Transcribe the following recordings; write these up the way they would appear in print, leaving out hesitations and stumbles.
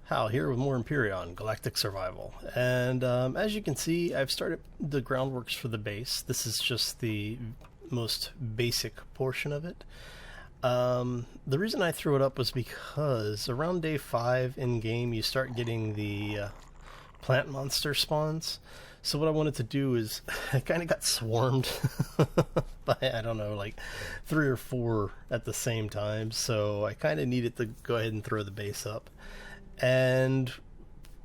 Hal here with more Empyrion, Galactic Survival. And as you can see, I've started the groundworks for the base. This is just the most basic portion of it. The reason I threw it up was because around day 5 in-game, you start getting the plant monster spawns. So what I wanted to do is, I kind of got swarmed by, I don't know, like 3 or 4 at the same time. So I kind of needed to go ahead and throw the base up. And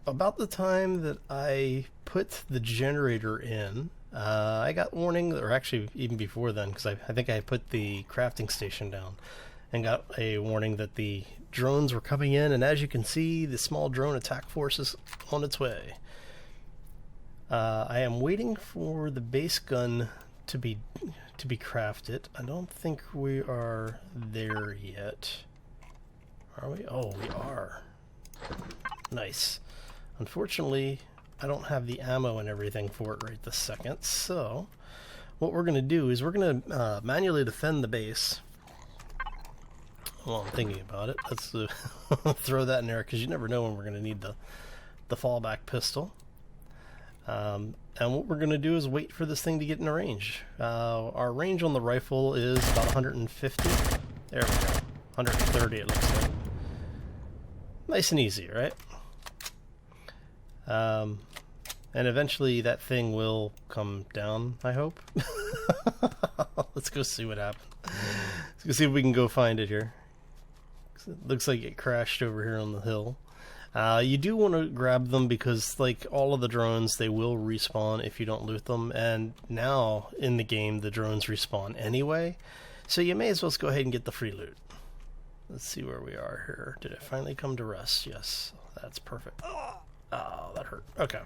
about the time that I put the generator in, I got warning, or actually even before then, because I think I put the crafting station down, and got a warning that the drones were coming in, and as you can see, the small drone attack force is on its way. I am waiting for the base gun to be crafted. I don't think we are there yet. Are we? Oh, we are. Nice. Unfortunately, I don't have the ammo and everything for it right this second, so what we're going to do is we're going to manually defend the base. Well, I'm thinking about it. Let's throw that in there, because you never know when we're going to need the fallback pistol. And what we're going to do is wait for this thing to get in range. Our range on the rifle is about 150. There we go. 130 it looks like. Nice and easy, right? And eventually that thing will come down, I hope. Let's go see what happened. Let's go see if we can go find it here. It looks like it crashed over here on the hill. You do want to grab them because, like all of the drones, they will respawn if you don't loot them. And now in the game, the drones respawn anyway. So you may as well go ahead and get the free loot. Let's see where we are here. Did it finally come to rest? Yes, that's perfect. Oh, that hurt. Okay.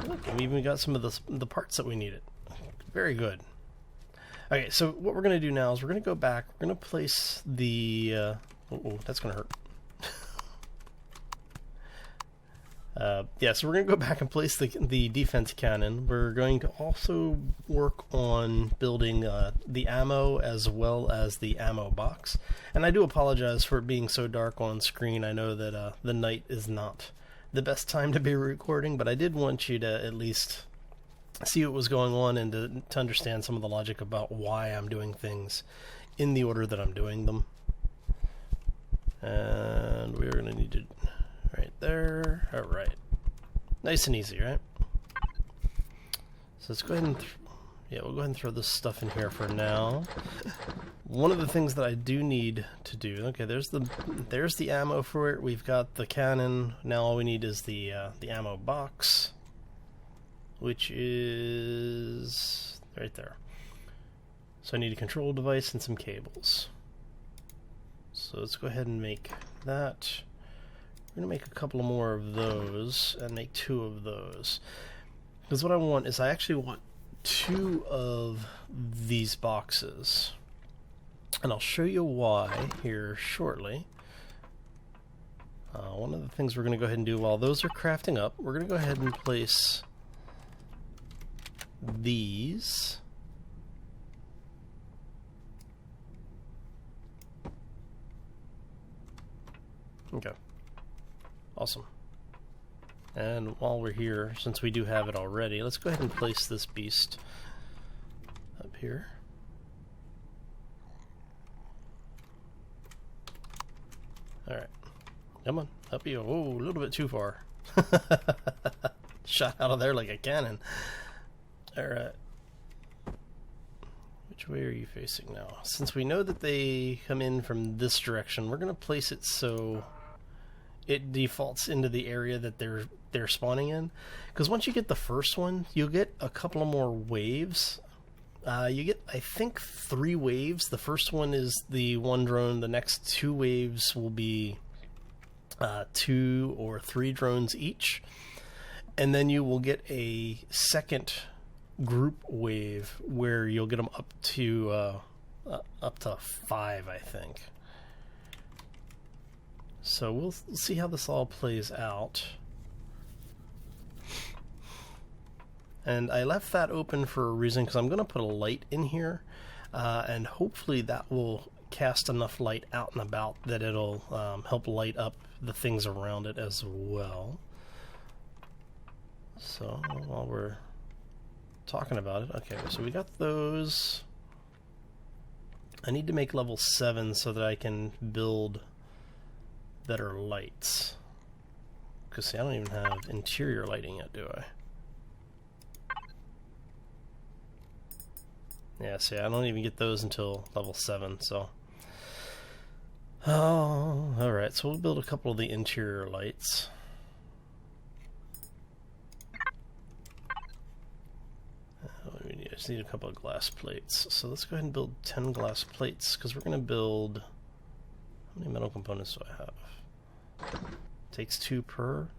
Look, we even got some of the parts that we needed. Very good. Okay, so what we're going to do now is we're going to go back. We're going to place the... oh, that's going to hurt. Yeah, so we're going to go back and place the defense cannon. We're going to also work on building the ammo as well as the ammo box. And I do apologize for it being so dark on screen. I know that the night is not the best time to be recording, but I did want you to at least see what was going on and to understand some of the logic about why I'm doing things in the order that I'm doing them. And we're going to need to... right there. Alright. Nice and easy, right? So let's go ahead and... yeah, we'll go ahead and throw this stuff in here for now. One of the things that I do need to do... okay, there's the ammo for it. We've got the cannon. Now all we need is the ammo box, which is right there. So I need a control device and some cables. So let's go ahead and make that. We're going to make a couple more of those and make 2 of those. Because what I want is I actually want 2 of these boxes. And I'll show you why here shortly. One of the things we're going to go ahead and do while those are crafting up, we're going to go ahead and place these. Okay. Awesome. And while we're here, since we do have it already, let's go ahead and place this beast up here. Alright. Come on. Up you. Oh, a little bit too far. Shot out of there like a cannon. Alright. Which way are you facing now? Since we know that they come in from this direction, we're going to place it so it defaults into the area that they're spawning in. Because once you get the first one, you'll get a couple of more waves. You get, I think, 3 waves. The first one is the 1 drone. The next 2 waves will be 2 or 3 drones each. And then you will get a second group wave where you'll get them up to 5, I think. So we'll see how this all plays out. And I left that open for a reason, because I'm going to put a light in here, and hopefully that will cast enough light out and about that it'll help light up the things around it as well. So while we're talking about it, okay, so we got those. I need to make level 7 so that I can build better lights. Because see, I don't even have interior lighting yet, do I? Yeah, see, I don't even get those until level 7, so... Oh, alright, so we'll build a couple of the interior lights. We just need a couple of glass plates. So let's go ahead and build 10 glass plates, because we're going to build... How many metal components do I have? Takes 2 per.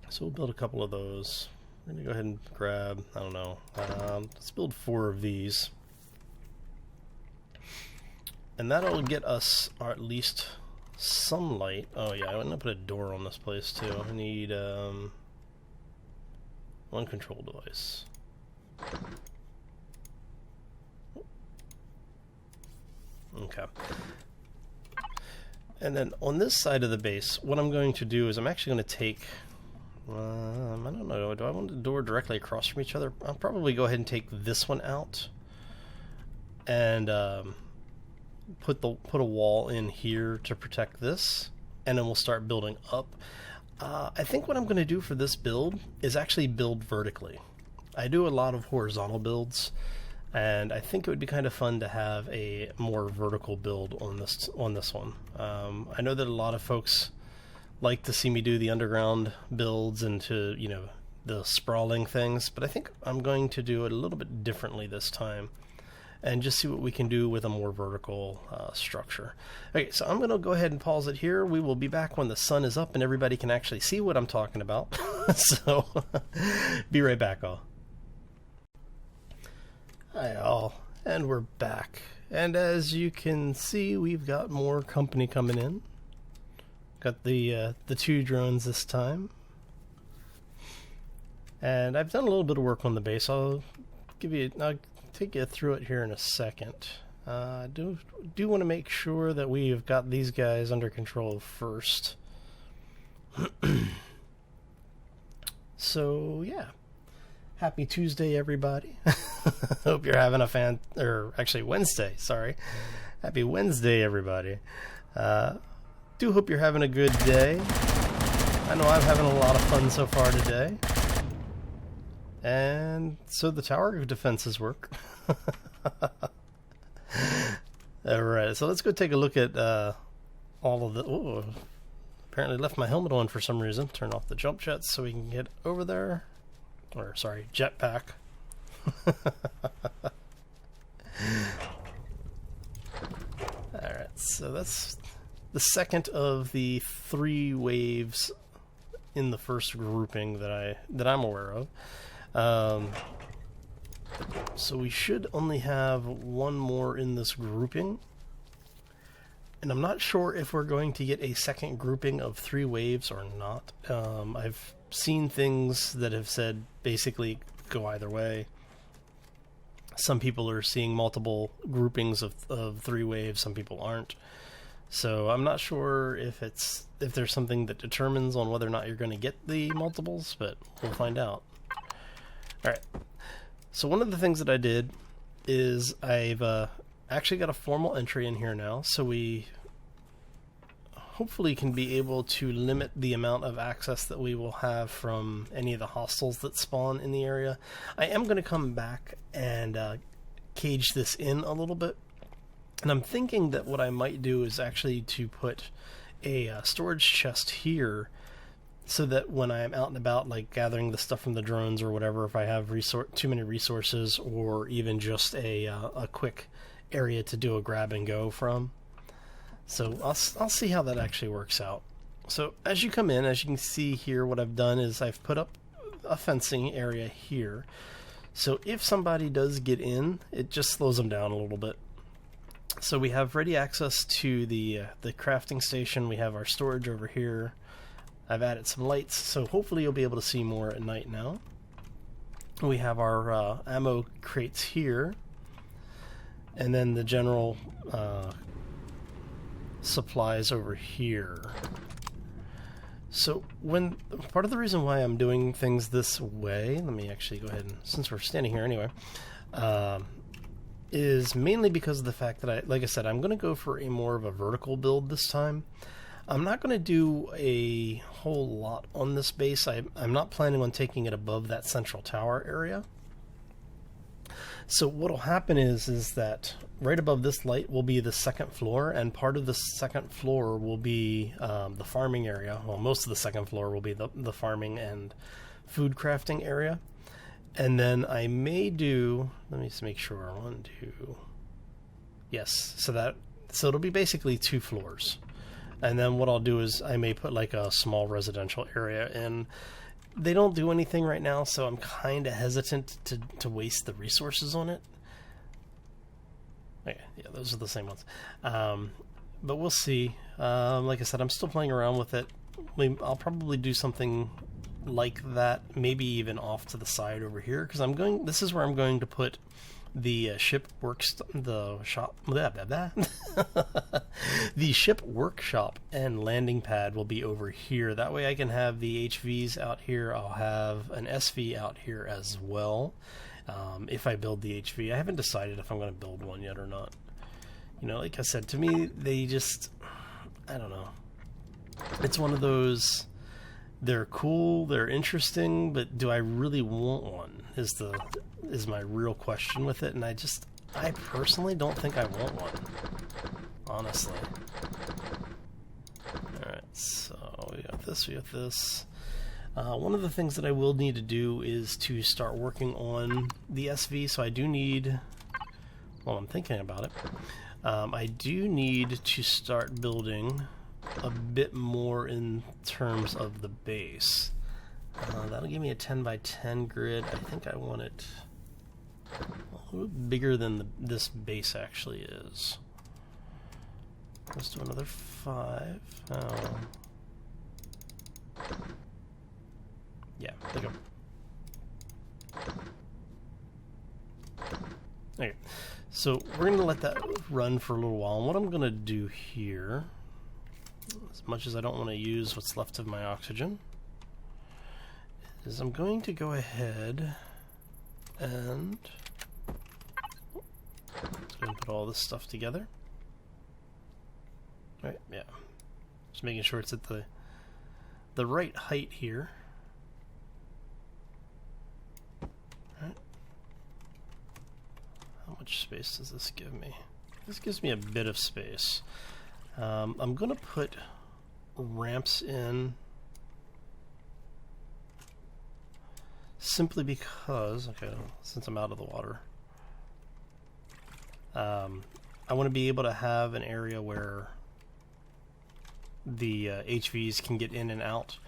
So we'll build a couple of those. We're going to go ahead and grab, I don't know, let's build 4 of these. And that'll get us at least some light. Oh yeah, I'm going to put a door on this place too. I need 1 control device. Okay. And then on this side of the base, what I'm going to do is I'm actually going to take... I don't know, do I want the door directly across from each other? I'll probably go ahead and take this one out and put a wall in here to protect this, and then we'll start building up. I think what I'm going to do for this build is actually build vertically. I do a lot of horizontal builds, and I think it would be kind of fun to have a more vertical build on this one. I know that a lot of folks like to see me do the underground builds and to, you know, the sprawling things, but I think I'm going to do it a little bit differently this time and just see what we can do with a more vertical structure. Okay, so I'm going to go ahead and pause it here. We will be back when the sun is up and everybody can actually see what I'm talking about. So, be right back, all. Hi, all, and we're back. And as you can see, we've got more company coming in. Got the 2 drones this time. And I've done a little bit of work on the base. I'll take you through it here in a second. Do want to make sure that we've got these guys under control first. So yeah, happy Tuesday, everybody. Hope you're having a actually Wednesday. Sorry, happy Wednesday, everybody. Do hope you're having a good day. I know I'm having a lot of fun so far today. And so the tower defenses work. Alright, so let's go take a look at all of the... Oh, apparently left my helmet on for some reason. Turn off the jump jets so we can get over there. Or, sorry, jetpack. Alright, so that's the second of the 3 waves in the first grouping that I'm aware of. So we should only have 1 more in this grouping, and I'm not sure if we're going to get a second grouping of 3 waves or not. I've seen things that have said basically go either way. Some people are seeing multiple groupings of 3 waves, some people aren't. So I'm not sure if there's something that determines on whether or not you're going to get the multiples, but we'll find out. Alright, so one of the things that I did is I've actually got a formal entry in here now, so we hopefully can be able to limit the amount of access that we will have from any of the hostiles that spawn in the area. I am going to come back and cage this in a little bit. And I'm thinking that what I might do is actually to put a storage chest here so that when I'm out and about, like gathering the stuff from the drones or whatever, if I have too many resources or even just a quick area to do a grab and go from. So I'll see how that actually works out. So as you come in, as you can see here, what I've done is I've put up a fencing area here. So if somebody does get in, it just slows them down a little bit. So we have ready access to the crafting station. We have our storage over here. I've added some lights, so hopefully you'll be able to see more at night now. We have our ammo crates here, and then the general supplies over here. So part of the reason why I'm doing things this way, let me actually go ahead and, since we're standing here anyway, is mainly because of the fact that like I said, I'm going to go for a more of a vertical build this time. I'm not going to do a whole lot on this base. I'm not planning on taking it above that central tower area. So what'll happen is that right above this light will be the second floor, and part of the second floor will be the farming area. Well, most of the second floor will be the farming and food crafting area. And then I may do, let me just make sure, 1, 2, yes, so it'll be basically 2 floors. And then what I'll do is I may put like a small residential area in. They don't do anything right now, so I'm kind of hesitant to waste the resources on it. Okay, yeah, those are the same ones. But we'll see. Like I said, I'm still playing around with it. I'll probably do something like that, maybe even off to the side over here, because this is where I'm going to put the ship workshop. The ship workshop and landing pad will be over here. That way I can have the HVs out here. I'll have an SV out here as well. If I build the HV, I haven't decided if I'm going to build one yet or not. You know, like I said, to me, they just, I don't know. It's one of those, they're cool, they're interesting, but do I really want one is my real question with it. And I personally don't think I want one, honestly. Alright, so we got this. One of the things that I will need to do is to start working on the SV, so I do need, well, I'm thinking about it, I do need to start building a bit more in terms of the base. That'll give me a 10 by 10 grid. I think I want it a little bigger than this base actually is. Let's do another 5. Yeah, there you go. Okay, so we're going to let that run for a little while. And what I'm going to do here, as much as I don't want to use what's left of my oxygen, is I'm going to go ahead and let's go and put all this stuff together. Right, yeah. Just making sure it's at the right height here. Right. How much space does this give me? This gives me a bit of space. I'm going to put ramps in simply because, okay, since I'm out of the water, I want to be able to have an area where the HVs can get in and out.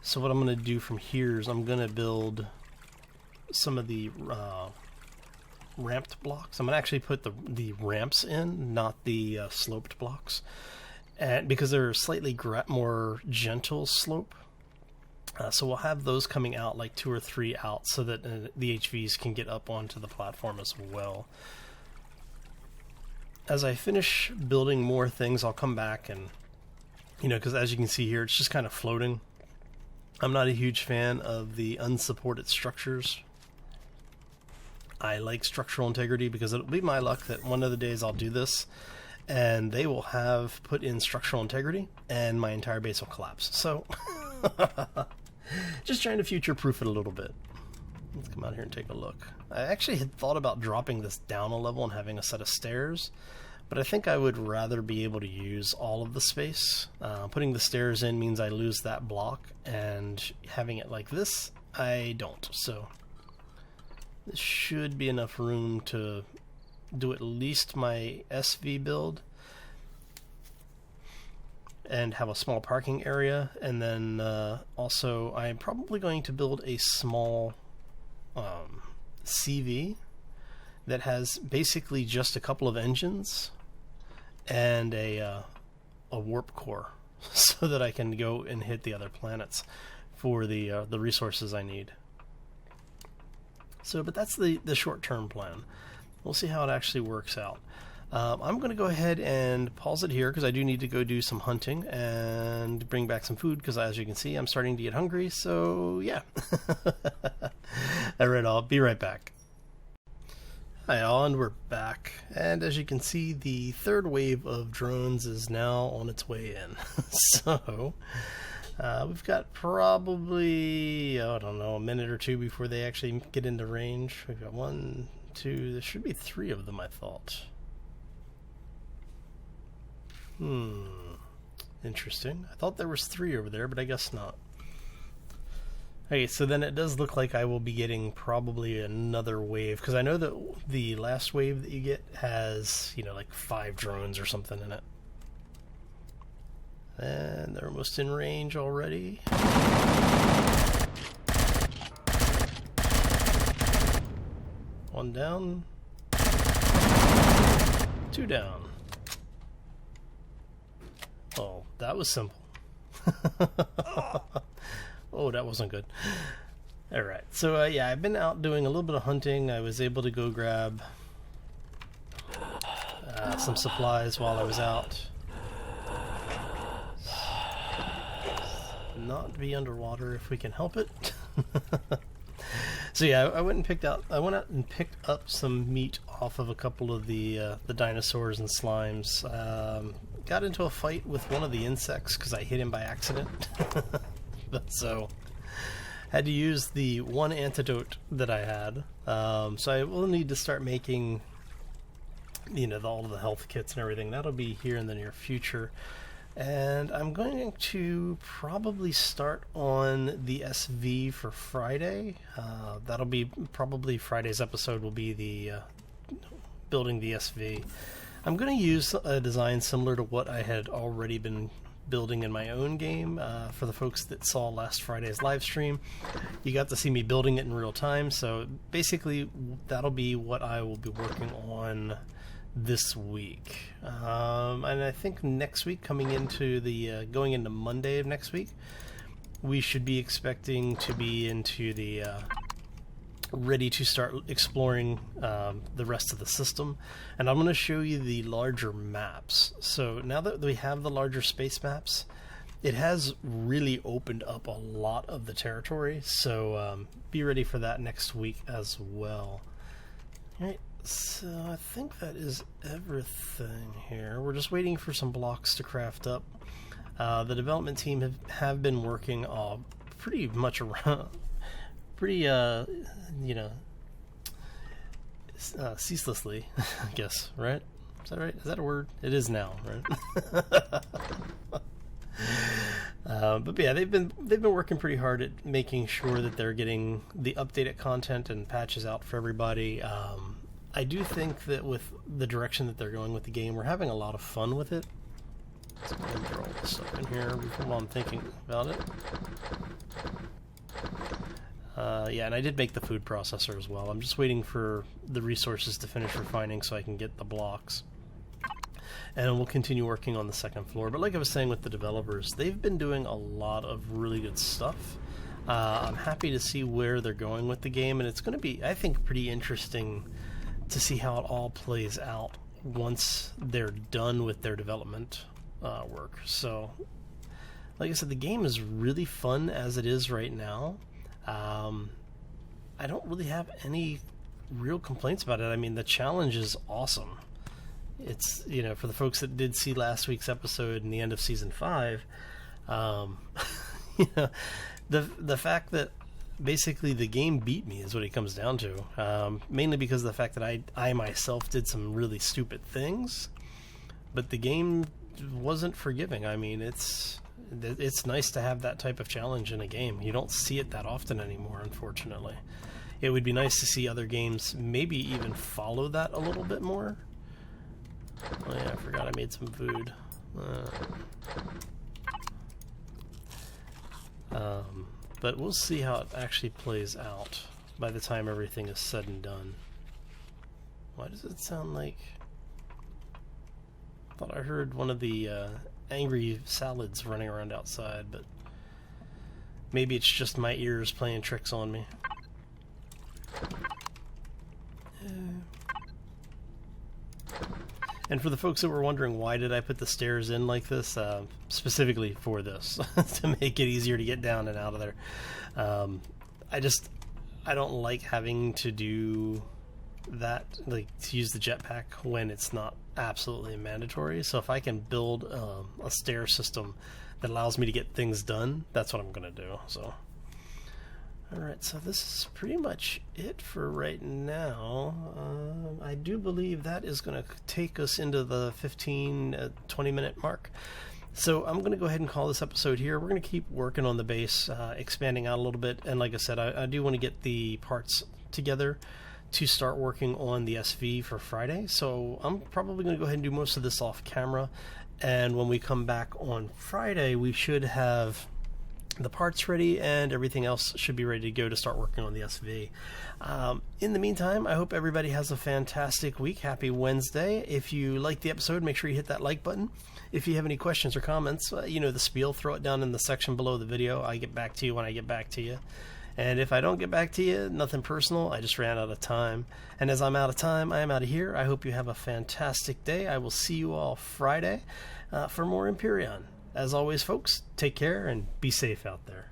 So what I'm going to do from here is I'm going to build some of the ramped blocks. I'm going to actually put the ramps in, not the sloped blocks, and because they're slightly more gentle slope. So we'll have those coming out, like 2 or 3 out, so that the HVs can get up onto the platform as well. As I finish building more things, I'll come back and, you know, because as you can see here, it's just kind of floating. I'm not a huge fan of the unsupported structures. I like structural integrity because it'll be my luck that one of the days I'll do this and they will have put in structural integrity and my entire base will collapse. So just trying to future-proof it a little bit. Let's come out here and take a look. I actually had thought about dropping this down a level and having a set of stairs, but I think I would rather be able to use all of the space. Putting the stairs in means I lose that block, and having it like this, I don't. So this should be enough room to do at least my SV build and have a small parking area. And then also I'm probably going to build a small CV that has basically just a couple of engines and a warp core. so that I can go and hit the other planets for the resources I need. So, but that's the short-term plan. We'll see how it actually works out. I'm going to go ahead and pause it here because I do need to go do some hunting and bring back some food because, as you can see, I'm starting to get hungry. So, yeah. All right, I'll be right back. Hi all, and we're back. And as you can see, the third wave of drones is now on its way in. So, we've got probably, I don't know, a minute or two before they actually get into range. We've got 1, 2, there should be 3 of them, I thought. Interesting. I thought there was 3 over there, but I guess not. Okay, so then it does look like I will be getting probably another wave, because I know that the last wave that you get has, you know, like 5 drones or something in it. And they're almost in range already. One down. 2 down. Oh, that was simple. Oh, that wasn't good. Alright, so yeah, I've been out doing a little bit of hunting. I was able to go grab some supplies while I was out. Not be underwater if we can help it. So yeah, I went out and picked up some meat off of a couple of the dinosaurs and slimes. Got into a fight with one of the insects because I hit him by accident. So had to use the one antidote that I had. So I will need to start making, you know, all of the health kits and everything. That'll be here in the near future. And I'm going to probably start on the SV for Friday. That'll be probably Friday's episode will be the building the SV. I'm going to use a design similar to what I had already been building in my own game. For the folks that saw last Friday's live stream, you got to see me building it in real time. So basically that'll be what I will be working on this week. And I think next week, coming into the going into Monday of next week, we should be expecting to be into the ready to start exploring the rest of the system. And I'm going to show you the larger maps. So now that we have the larger space maps, it has really opened up a lot of the territory. So be ready for that next week as well. All right. So I think that is everything here. We're just waiting for some blocks to craft up. The development team have been working pretty much around, pretty you know, ceaselessly, I guess. Right? Is that right? Is that a word? It is now, right? But yeah, they've been working pretty hard at making sure that they're getting the updated content and patches out for everybody. I do think that with the direction that they're going with the game, we're having a lot of fun with it. Let's go ahead and throw all this stuff in here while I'm thinking about it. Yeah, and I did make the food processor as well. I'm just waiting for the resources to finish refining so I can get the blocks. And we'll continue working on the second floor. But like I was saying with the developers, they've been doing a lot of really good stuff. I'm happy to see where they're going with the game, and it's going to be, I think, pretty interesting to see how it all plays out once they're done with their development work. So, like I said, the game is really fun as it is right now. I don't really have any real complaints about it. I mean, the challenge is awesome. It's, you know, for the folks that did see last week's episode and the end of season 5, you know, the fact that basically the game beat me is what it comes down to. Mainly because of the fact that I myself did some really stupid things, but the game wasn't forgiving. I mean, it's nice to have that type of challenge in a game. You don't see it that often anymore, unfortunately. It would be nice to see other games maybe even follow that a little bit more. Oh yeah, I forgot I made some food. But we'll see how it actually plays out by the time everything is said and done. Why does it sound like... I thought I heard one of the angry salads running around outside, but maybe it's just my ears playing tricks on me. And for the folks that were wondering why did I put the stairs in like this, specifically for this, to make it easier to get down and out of there. I don't like having to do that, like to use the jetpack when it's not absolutely mandatory. So if I can build a stair system that allows me to get things done, that's what I'm going to do. So, alright, so this is pretty much it for right now. I do believe that is going to take us into the 15-20 minute mark. So I'm going to go ahead and call this episode here. We're going to keep working on the base, expanding out a little bit. And like I said, I do want to get the parts together to start working on the SV for Friday. So I'm probably going to go ahead and do most of this off camera. And when we come back on Friday, we should have the parts ready and everything else should be ready to go to start working on the SV. In the meantime, I hope everybody has a fantastic week. Happy Wednesday. If you like the episode, make sure you hit that like button. If you have any questions or comments, you know the spiel, throw it down in the section below the video. I get back to you when I get back to you. And if I don't get back to you, nothing personal, I just ran out of time. And as I'm out of time, I am out of here. I hope you have a fantastic day. I will see you all Friday for more Empyrion. As always, folks, take care and be safe out there.